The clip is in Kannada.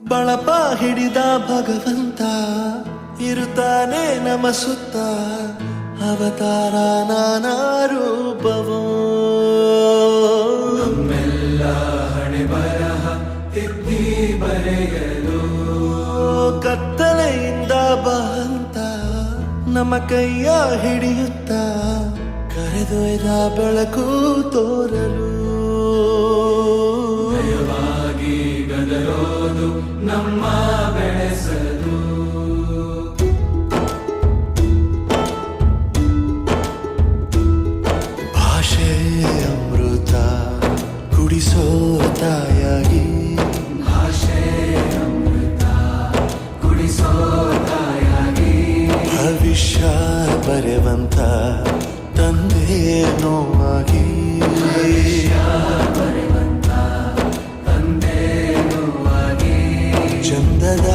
ಬಳಪ ಹಿಡಿದ ಭಗವಂತ ಇರುತ್ತಾನೆ ನಮ ಸುತ್ತ ಅವತಾರ ನಾನಾ ರೂಪವೋ ನಮ್ಮೆಲ್ಲ ಹಣೆ ಬರಹ ತಿದ್ದಿ ಬರೆಯಲು ಕತ್ತಲೆಯಿಂದ ಬಹಂತ ನಮ್ಮ ಕೈಯ ಹಿಡಿಯುತ್ತ ಕರೆದೊಯ್ದ ಬೆಳಕು ತೋರಲು ಭಯವಾಗಿ ಗದರೋದು ನಮ್ಮ ಬೆಳೆಸಲು ಭಾಷೆ ಅಮೃತ ಕುಡಿಸೋ ತಾಯಾಗಿ ಭಾಷೆ ಅಮೃತ ಕುಡಿಸೋ ತಾಯಾಗಿ ಭವಿಷ್ಯ ಬರೆವಂತ ತಂದೆ ನೋವಾಗಿ ಬರೆವಂತ ತಂದೆ ನೋವಾಗಿ ಚಂದದ